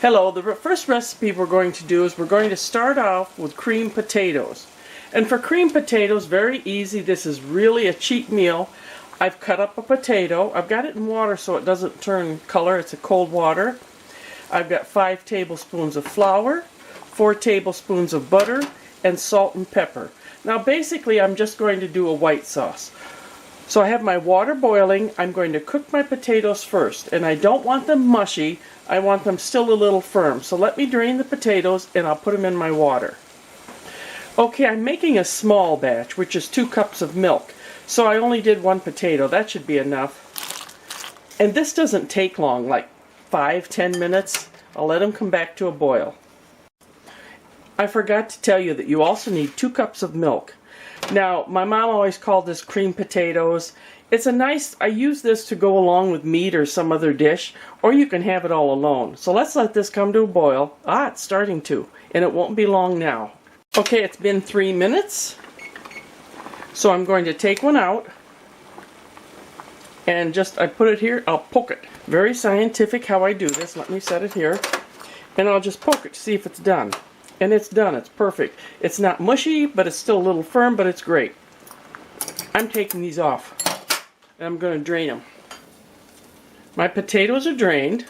Hello, the first recipe we're going to do is we're going to start off with creamed potatoes. And for creamed potatoes, very easy. This is really a cheap meal. I've cut up a potato. I've got it in water so it doesn't turn color. It's a cold water. I've got 5 tablespoons of flour, 4 tablespoons of butter, and salt and pepper. Now basically I'm just going to do a white sauce. So I have my water boiling. I'm going to cook my potatoes first, and I don't want them mushy. I want them still a little firm. So let me drain the potatoes and I'll put them in my water. Okay, I'm making a small batch, which is 2 cups of milk. So I only did 1 potato. That should be enough. And this doesn't take long, like 5-10 minutes. I'll let them come back to a boil. I forgot to tell you that you also need 2 cups of milk. Now, my mom always called this creamed potatoes. It's a nice, I use this to go along with meat or some other dish, or you can have it all alone. So let's let this come to a boil. It's starting to, and it won't be long now. Okay, it's been 3 minutes. So I'm going to take one out, and I put it here, I'll poke it. Very scientific how I do this. Let me set it here, and I'll just poke it to see if it's done. And it's done, it's perfect. It's not mushy, but it's still a little firm, but it's great. I'm taking these off, and I'm going to drain them. My potatoes are drained,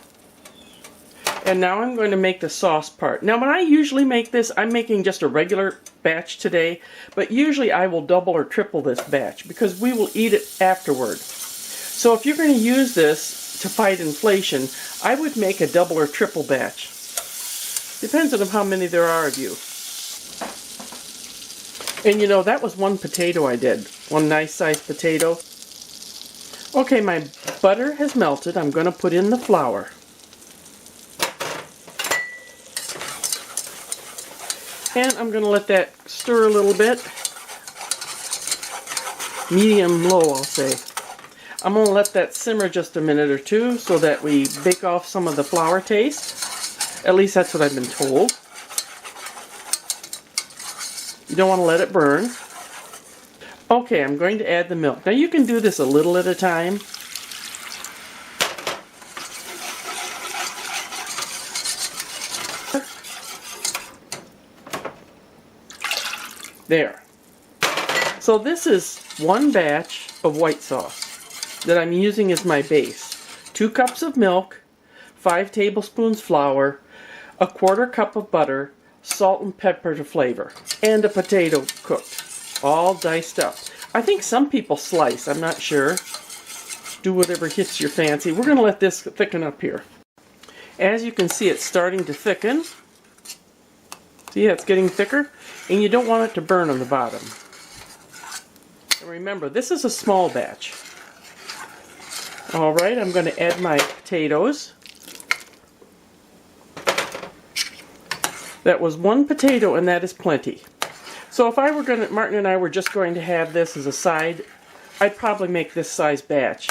and now I'm going to make the sauce part. Now when I usually make this, I'm making just a regular batch today, but usually I will double or triple this batch because we will eat it afterward. So if you're going to use this to fight inflation, I would make a double or triple batch. Depends on how many there are of you. And you know, that was 1 potato I did. 1 nice sized potato. Okay, my butter has melted. I'm going to put in the flour. And I'm going to let that stir a little bit. Medium-low, I'll say. I'm going to let that simmer just a minute or two so that we bake off some of the flour taste. At least that's what I've been told. You don't want to let it burn. Okay, I'm going to add the milk. Now you can do this a little at a time. There. So this is 1 batch of white sauce that I'm using as my base. 2 cups of milk, 5 tablespoons flour, 1/4 cup of butter, salt and pepper to flavor, and a potato cooked, all diced up. I think some people slice, I'm not sure. Do whatever hits your fancy. We're going to let this thicken up here. As you can see, it's starting to thicken. See, it's getting thicker, and you don't want it to burn on the bottom. And remember, this is a small batch. Alright, I'm going to add my potatoes. That was 1 potato, and that is plenty. So if I were going to, Martin and I were just going to have this as a side, I'd probably make this size batch.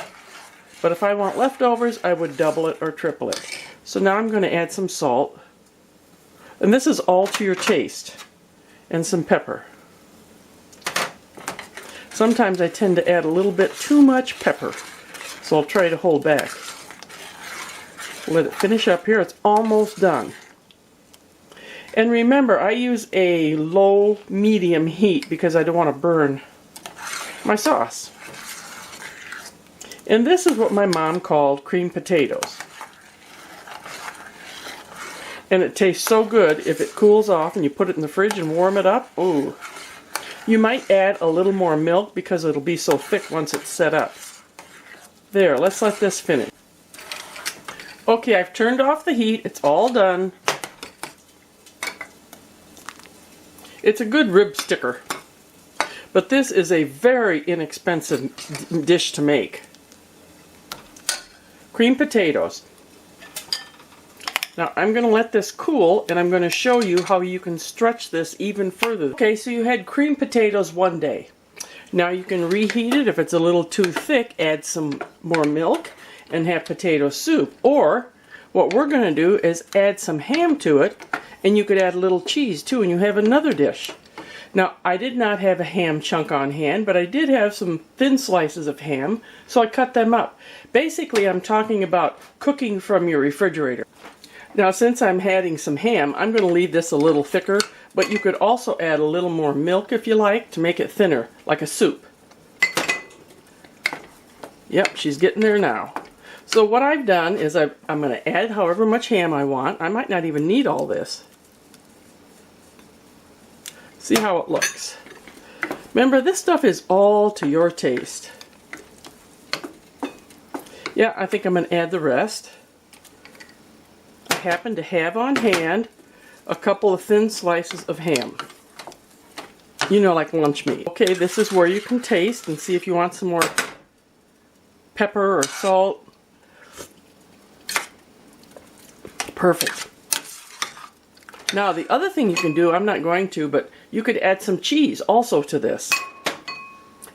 But if I want leftovers, I would double it or triple it. So now I'm going to add some salt. And this is all to your taste. And some pepper. Sometimes I tend to add a little bit too much pepper. So I'll try to hold back. Let it finish up here. It's almost done. And remember, I use a low-medium heat because I don't want to burn my sauce. And this is what my mom called creamed potatoes. And it tastes so good if it cools off and you put it in the fridge and warm it up. Ooh. You might add a little more milk because it'll be so thick once it's set up. There, let's let this finish. Okay, I've turned off the heat. It's all done. It's a good rib sticker, but this is a very inexpensive dish to make. Creamed potatoes. Now I'm going to let this cool, and I'm going to show you how you can stretch this even further. Okay, so you had creamed potatoes 1 day. Now you can reheat it. If it's a little too thick, add some more milk and have potato soup. Or what we're going to do is add some ham to it. And you could add a little cheese too, and you have another dish. Now, I did not have a ham chunk on hand, but I did have some thin slices of ham, so I cut them up. Basically, I'm talking about cooking from your refrigerator. Now since I'm adding some ham, I'm going to leave this a little thicker, but you could also add a little more milk if you like to make it thinner, like a soup. Yep, she's getting there now. So what I've done is I'm going to add however much ham I want. I might not even need all this. See how it looks. Remember, this stuff is all to your taste. Yeah, I think I'm going to add the rest. I happen to have on hand a couple of thin slices of ham. You know, like lunch meat. Okay, this is where you can taste and see if you want some more pepper or salt. Perfect. Now the other thing you can do, I'm not going to, but you could add some cheese also to this.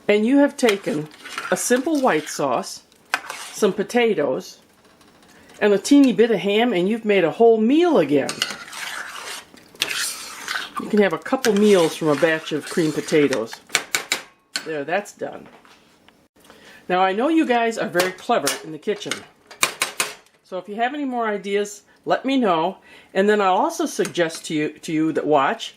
And you have taken a simple white sauce, some potatoes, and a teeny bit of ham, and you've made a whole meal again. You can have a couple meals from a batch of creamed potatoes. There, that's done. Now I know you guys are very clever in the kitchen. So if you have any more ideas, let me know. And then I'll also suggest to you that watch,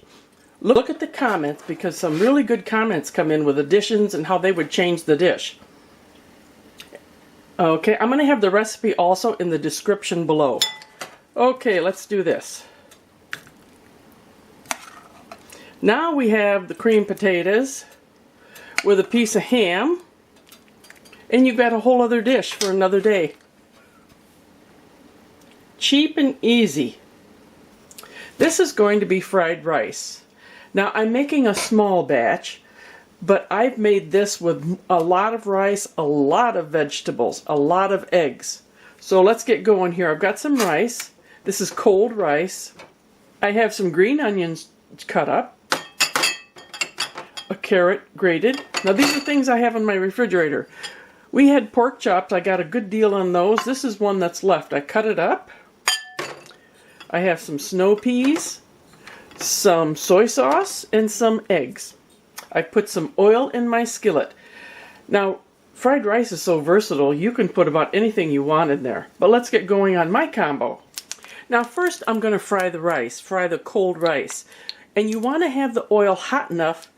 look at the comments, because some really good comments come in with additions and how they would change the dish. Okay, I'm going to have the recipe also in the description below. Okay, let's do this. Now we have the creamed potatoes with a piece of ham, and you've got a whole other dish for another day. Cheap and easy. This is going to be fried rice. Now I'm making a small batch, but I've made this with a lot of rice, a lot of vegetables, a lot of eggs. So let's get going here. I've got some rice. This is cold rice. I have some green onions cut up. A carrot grated. Now these are things I have in my refrigerator. We had pork chops. I got a good deal on those. This is one that's left. I cut it up. I have some snow peas, some soy sauce, and some eggs. I put some oil in my skillet. Now, fried rice is so versatile, you can put about anything you want in there. But let's get going on my combo. Now first I'm going to fry the rice, fry the cold rice. And you want to have the oil hot enough,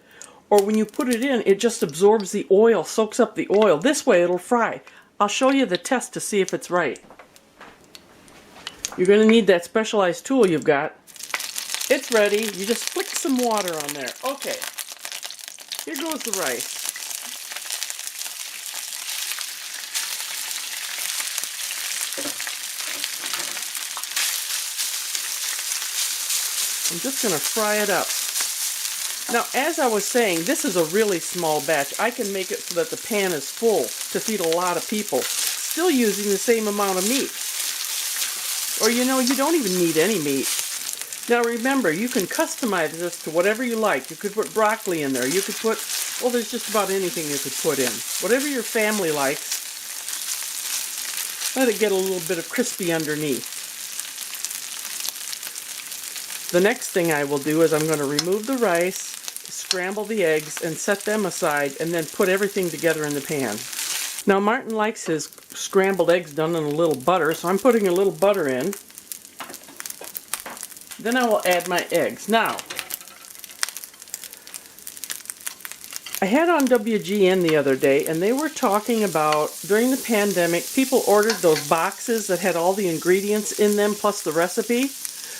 or when you put it in, it just absorbs the oil, soaks up the oil. This way it'll fry. I'll show you the test to see if it's right. You're going to need that specialized tool you've got. It's ready. You just flick some water on there. Okay. Here goes the rice. I'm just going to fry it up. Now, as I was saying, this is a really small batch. I can make it so that the pan is full to feed a lot of people, still using the same amount of meat. Or you know, you don't even need any meat. Now remember, you can customize this to whatever you like. You could put broccoli in there. You could put, well, there's just about anything you could put in. Whatever your family likes. Let it get a little bit of crispy underneath. The next thing I will do is I'm going to remove the rice, scramble the eggs, and set them aside, and then put everything together in the pan. Now Martin likes his scrambled eggs done in a little butter, so I'm putting a little butter in. Then I will add my eggs. Now, I had on WGN the other day, and they were talking about, during the pandemic, people ordered those boxes that had all the ingredients in them plus the recipe.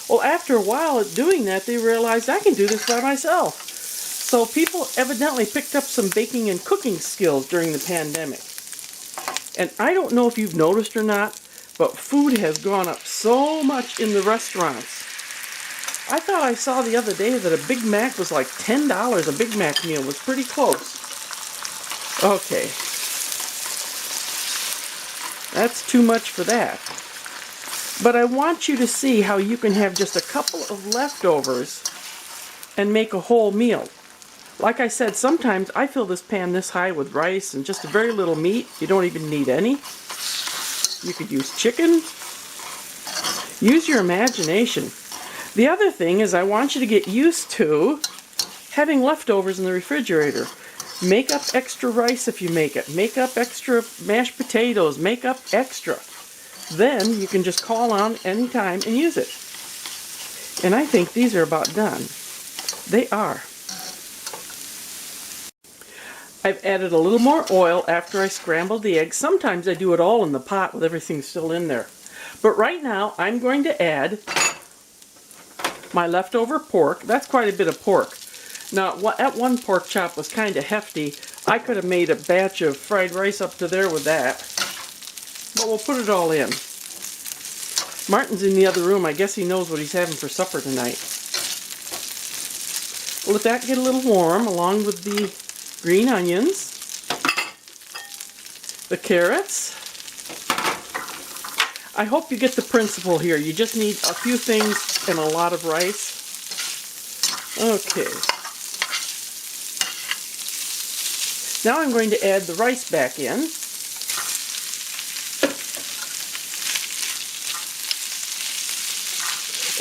Well, after a while of doing that, they realized I can do this by myself. So people evidently picked up some baking and cooking skills during the pandemic. And I don't know if you've noticed or not, but food has gone up so much in the restaurants. I thought I saw the other day that a Big Mac was like $10. A Big Mac meal was pretty close. Okay. That's too much for that. But I want you to see how you can have just a couple of leftovers and make a whole meal. Like I said, sometimes I fill this pan this high with rice and just very little meat. You don't even need any. You could use chicken. Use your imagination. The other thing is I want you to get used to having leftovers in the refrigerator. Make up extra rice if you make it. Make up extra mashed potatoes. Make up extra. then you can just call on anytime and use it. And I think these are about done. They are. I've added a little more oil after I scrambled the eggs. Sometimes I do it all in the pot with everything still in there. But right now I'm going to add my leftover pork. That's quite a bit of pork. Now that one pork chop was kind of hefty. I could have made a batch of fried rice up to there with that. But we'll put it all in. Martin's in the other room. I guess he knows what he's having for supper tonight. We'll let that get a little warm along with the green onions, the carrots. I hope you get the principle here. You just need a few things and a lot of rice. Okay. Now I'm going to add the rice back in.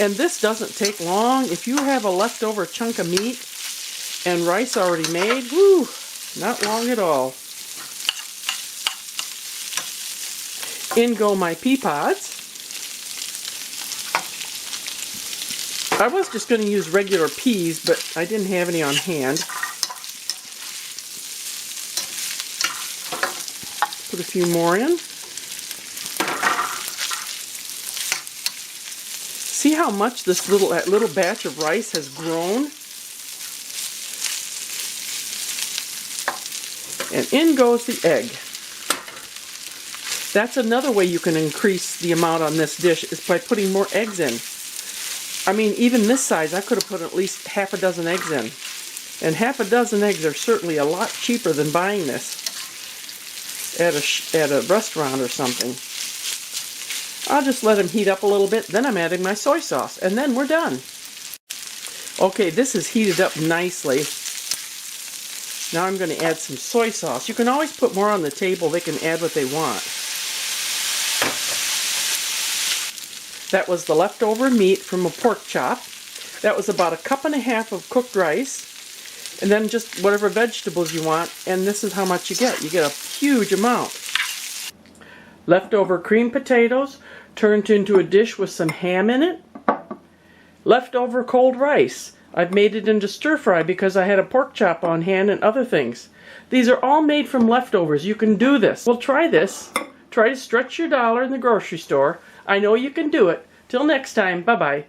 And this doesn't take long. If you have a leftover chunk of meat and rice already made, whoo, not long at all. In go my pea pods. I was just going to use regular peas, but I didn't have any on hand. Put a few more in. See how much this little batch of rice has grown? And in goes the egg. That's another way you can increase the amount on this dish, is by putting more eggs in. I mean, even this size, I could have put at least half a dozen eggs in. And half a dozen eggs are certainly a lot cheaper than buying this at a restaurant or something. I'll just let them heat up a little bit, then I'm adding my soy sauce, and then we're done. Okay, this is heated up nicely. Now I'm going to add some soy sauce. You can always put more on the table. They can add what they want. That was the leftover meat from a pork chop. That was about 1.5 cups of cooked rice. And then just whatever vegetables you want. And this is how much you get. You get a huge amount. Leftover creamed potatoes turned into a dish with some ham in it. Leftover cold rice. I've made it into stir fry because I had a pork chop on hand and other things. These are all made from leftovers. You can do this. Well, try this. Try to stretch your dollar in the grocery store. I know you can do it. Till next time, bye-bye.